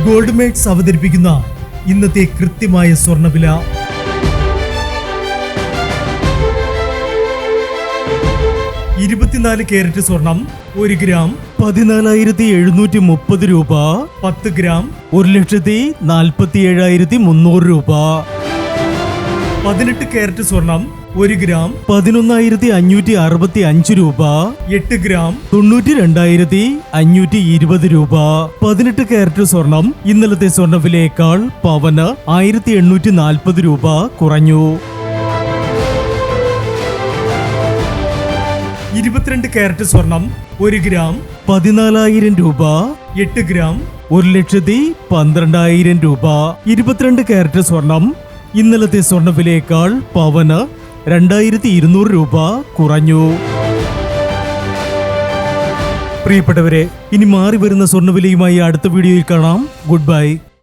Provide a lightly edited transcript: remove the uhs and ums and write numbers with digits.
Gold makes അവതരിപ്പിക്കുന്ന ഇന്നത്തെ കൃത്യമായ സ്വർണ്ണവില. 24 കാരറ്റ് സ്വർണം 1 ഗ്രാം 14,730 രൂപ. 10 ഗ്രാം 1,47,300 രൂപ. 18 കാരറ്റ് സ്വർണം 1 ഗ്രാം 11,565 രൂപ. 8 ഗ്രാം 92,520 രൂപ. 18 കാരറ്റ് സ്വർണം ഇന്നലത്തെ സ്വർണ്ണവിലയേക്കാൾ പവന് 1,840 രൂപ കുറഞ്ഞു. 22 കാരറ്റ് സ്വർണം 1 ഗ്രാം 14,000 രൂപ. 8 ഗ്രാം 1,12,000 രൂപ. 22 കാരറ്റ് സ്വർണം ഇന്നലത്തെ സ്വർണ്ണവിലയേക്കാൾ പവന് 2,200 രൂപ കുറഞ്ഞു. പ്രിയപ്പെട്ടവരെ, ഇനി മാറി വരുന്ന സ്വർണ്ണവിലയുമായി അടുത്ത വീഡിയോയിൽ കാണാം. Good bye.